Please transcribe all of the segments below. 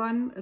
1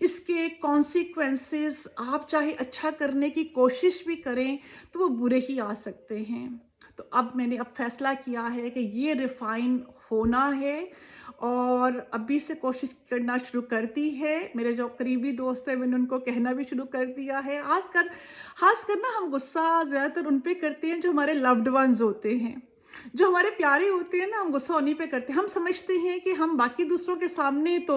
اس کے کانسیکوینسز آپ چاہے اچھا کرنے کی کوشش بھی کریں تو وہ برے ہی آ سکتے ہیں. تو اب میں نے فیصلہ کیا ہے کہ یہ ریفائن ہونا ہے، اور ابھی سے کوشش کرنا شروع کر دی ہے. میرے جو قریبی دوست ہیں میں نے ان کو کہنا بھی شروع کر دیا ہے. خاص کر نا ہم غصہ زیادہ تر ان پہ کرتے ہیں جو ہمارے لوڈ ونز ہوتے ہیں، جو ہمارے پیارے ہوتے ہیں نا، ہم غصہ انہیں پہ کرتے ہیں. ہم سمجھتے ہیں کہ ہم باقی دوسروں کے سامنے تو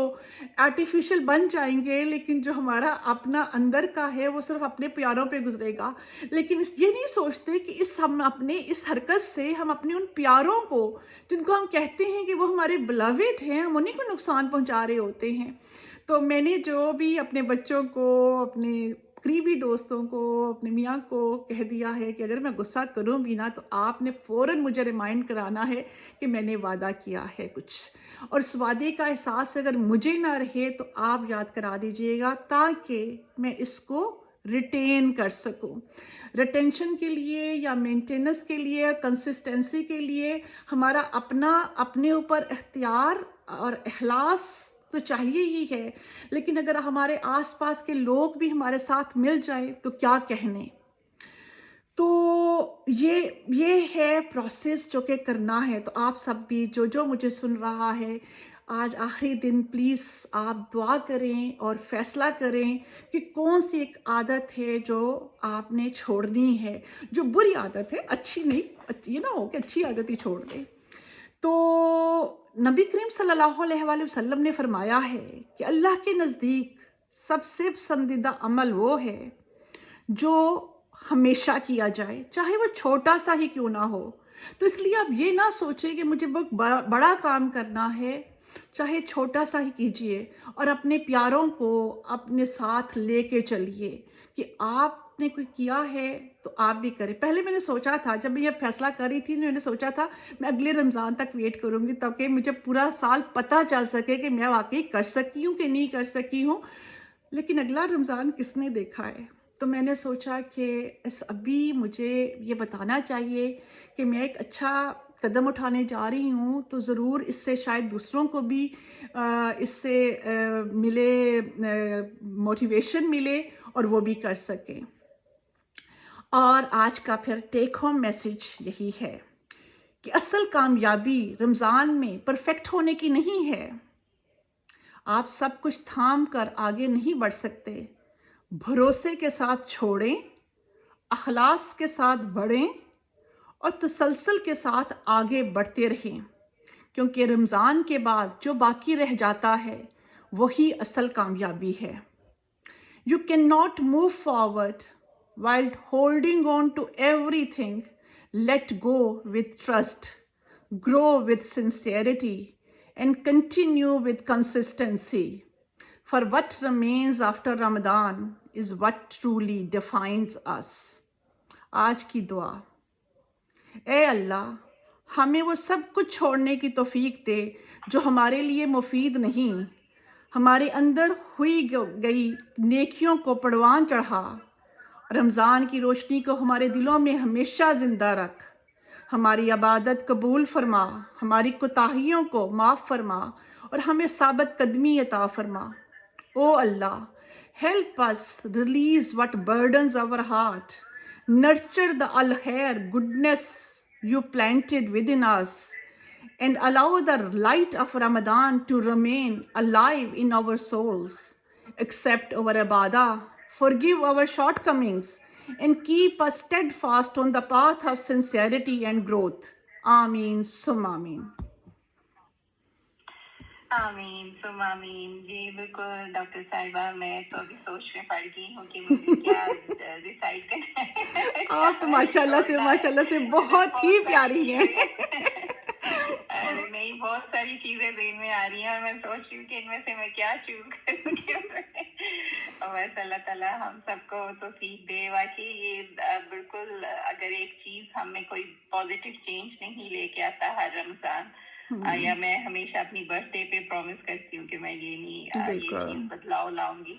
آرٹیفیشل بن جائیں گے، لیکن جو ہمارا اپنا اندر کا ہے وہ صرف اپنے پیاروں پہ گزرے گا. لیکن یہ نہیں سوچتے کہ ہم اپنے اس حرکت سے ہم اپنے ان پیاروں کو، جن کو ہم کہتے ہیں کہ وہ ہمارے بلاوڈ ہیں، ہم انہیں کو نقصان پہنچا رہے ہوتے ہیں. تو میں نے جو بھی اپنے بچوں کو، اپنے قریبی دوستوں کو، اپنے میاں کو کہہ دیا ہے کہ اگر میں غصہ کروں بھی نا تو آپ نے فوراً مجھے ریمائنڈ کرانا ہے کہ میں نے وعدہ کیا ہے کچھ، اور اس وعدے کا احساس اگر مجھے نہ رہے تو آپ یاد کرا دیجئے گا تاکہ میں اس کو ریٹین کر سکوں. ریٹینشن کے لیے یا مینٹیننس کے لیے، کنسسٹنسی کے لیے ہمارا اپنے اوپر اختیار اور اخلاص تو چاہیے ہی ہے، لیکن اگر ہمارے آس پاس کے لوگ بھی ہمارے ساتھ مل جائیں تو کیا کہنے. تو یہ ہے پروسیس جو کہ کرنا ہے. تو آپ سب بھی جو مجھے سن رہا ہے، آج آخری دن پلیز آپ دعا کریں اور فیصلہ کریں کہ کون سی ایک عادت ہے جو آپ نے چھوڑنی ہے، جو بری عادت ہے، اچھی نہیں، یہ نہ ہو کہ اچھی عادت ہی چھوڑ دیں. تو نبی کریم صلی اللہ علیہ وآلہ وسلم نے فرمایا ہے کہ اللہ کے نزدیک سب سے پسندیدہ عمل وہ ہے جو ہمیشہ کیا جائے، چاہے وہ چھوٹا سا ہی کیوں نہ ہو. تو اس لیے آپ یہ نہ سوچیں کہ مجھے بہت بڑا کام کرنا ہے، چاہے چھوٹا سا ہی کیجئے، اور اپنے پیاروں کو اپنے ساتھ لے کے چلیے کہ آپ نے کوئی کیا ہے تو آپ بھی کریں. پہلے میں نے سوچا تھا، جب میں یہ فیصلہ کر رہی تھی، میں نے سوچا تھا میں اگلے رمضان تک ویٹ کروں گی تاکہ مجھے پورا سال پتہ چل سکے کہ میں واقعی کر سکی ہوں کہ نہیں کر سکی ہوں. لیکن اگلا رمضان کس نے دیکھا ہے؟ تو میں نے سوچا کہ ابھی مجھے یہ بتانا چاہیے کہ میں ایک اچھا قدم اٹھانے جا رہی ہوں، تو ضرور اس سے شاید دوسروں کو بھی اس سے ملے، موٹیویشن ملے اور وہ بھی کر سکیں. اور آج کا پھر ٹیک ہوم میسیج یہی ہے کہ اصل کامیابی رمضان میں پرفیکٹ ہونے کی نہیں ہے. آپ سب کچھ تھام کر آگے نہیں بڑھ سکتے. بھروسے کے ساتھ چھوڑیں، اخلاص کے ساتھ بڑھیں اور تسلسل کے ساتھ آگے بڑھتے رہیں، کیونکہ رمضان کے بعد جو باقی رہ جاتا ہے وہی اصل کامیابی ہے. You cannot move forward while holding on to everything. Let go with trust, grow with sincerity, and continue with consistency. For what remains after Ramadan is what truly defines us. آج کی دعا: اے اللہ، ہمیں وہ سب کچھ چھوڑنے کی توفیق دے جو ہمارے لیے مفید نہیں. ہمارے اندر ہوئی گئی نیکیوں کو پروان چڑھا. رمضان کی روشنی کو ہمارے دلوں میں ہمیشہ زندہ رکھ. ہماری عبادت قبول فرما، ہماری کوتاہیوں کو معاف فرما اور ہمیں ثابت قدمی عطا فرما. او اللہ، help us release what burdens our heart. Nurture the al-khair, goodness you planted within us, and allow the light of Ramadan to remain alive in our souls. Accept our ibadah, forgive our shortcomings, and keep us steadfast on the path of sincerity and growth. Ameen, summa ameen. آمین ثم آمین. جی بالکل doctor صاحبہ، میں تو ابھی سوچ میں پڑ گئی ہوں کہ مجھے کیا ریسائٹ کرنا ہے. آپ تو ماشاءاللہ سے بہت ہی پیاری ہیں. نہیں، بہت ساری چیزیں ذہن میں آ رہی ہیں اور میں سوچ رہی ہوں کہ ان میں سے میں کیا چوز کروں گی. بس اللہ تعالیٰ ہم سب کو توفیق دے. واقعی یہ بالکل، اگر ایک چیز ہم میں کوئی پازیٹیو چینج نہیں لے کے آتا ہر رمضان، یا میں ہمیشہ اپنی برتھ ڈے پہ پرومس کرتی ہوں کہ میں یہ چیز بدلاؤ لاؤں گی،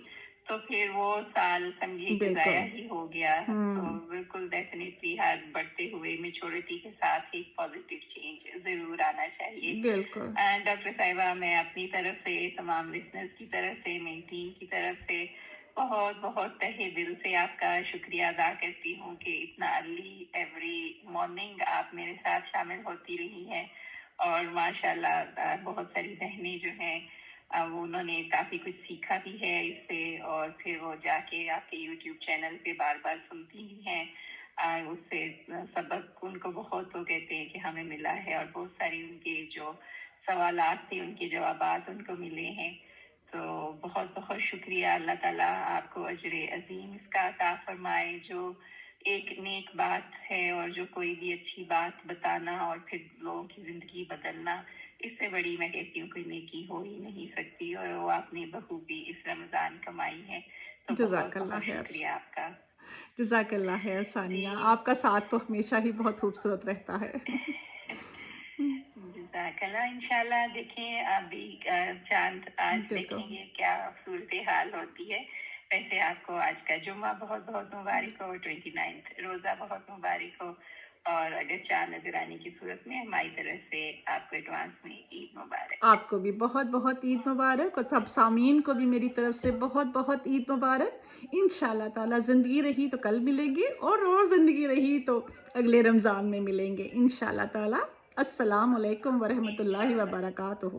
تو پھر وہ سال سمجھیے کہ بالکل ضائع ہی ہو گیا. تو ہوں بالکل ڈیفینیٹلی ہر بڑھتے ہوئے میچورٹی کے ساتھ ایک پازیٹیو چینج ضرور آنا چاہیے. بالکل ڈاکٹر صاحبہ میں اپنی طرف سے تمام لسنرز کی طرف سے میری ٹیم کی طرف سے بہت بہت تہہ دل سے آپ کا شکریہ ادا کرتی ہوں کہ اتنا ارلی ایوری مارننگ آپ میرے ساتھ شامل ہوتی رہی ہیں. اور ماشاء اللہ بہت ساری بہنیں جو ہیں وہ انہوں نے کافی کچھ سیکھا بھی ہے اس سے، اور پھر وہ جا کے آپ کے یوٹیوب چینل پہ بار بار سنتی بھی ہیں. اس سے سبق ان کو بہت وہ کہتے ہیں کہ ہمیں ملا ہے، اور بہت ساری ان کے جو سوالات تھے ان کے جوابات ان کو ملے ہیں. تو بہت بہت شکریہ. اللہ تعالیٰ آپ کو اجر عظیم اس کا عطا فرمائے. جو ایک نیک بات ہے اور جو کوئی بھی اچھی بات بتانا اور پھر لوگوں کی زندگی بدلنا، اس سے بڑی میں کہتی ہوں کوئی نیکی ہو ہی نہیں سکتی، اور وہ آپ نے بخوبی اس رمضان کمائی ہے. تو جزاک بہت بہت اللہ خیر شکریہ آپ کا. جزاک اللہ خیر ثانیہ، جی آپ کا ساتھ تو ہمیشہ ہی بہت خوبصورت رہتا ہے جزاک اللہ. انشاءاللہ دیکھیں ابھی چاند آج بالکل دیکھیں گے کیا صورتحال ہوتی ہے. ویسے آپ کو آج کا جمعہ بہت بہت مبارک ہو، 29 روزہ بہت مبارک ہو، اور اگر چاند نظر آنے کی صورت میں ہماری طرف سے آپ کو ایڈوانس میں عید مبارک. آپ کو بھی بہت بہت عید مبارک، اور سب سامعین کو بھی میری طرف سے بہت بہت عید مبارک. انشاءاللہ تعالیٰ زندگی رہی تو کل ملیں گے، اور زندگی رہی تو اگلے رمضان میں ملیں گے انشاءاللہ تعالیٰ. السلام علیکم ورحمۃ اللہ وبرکاتہ.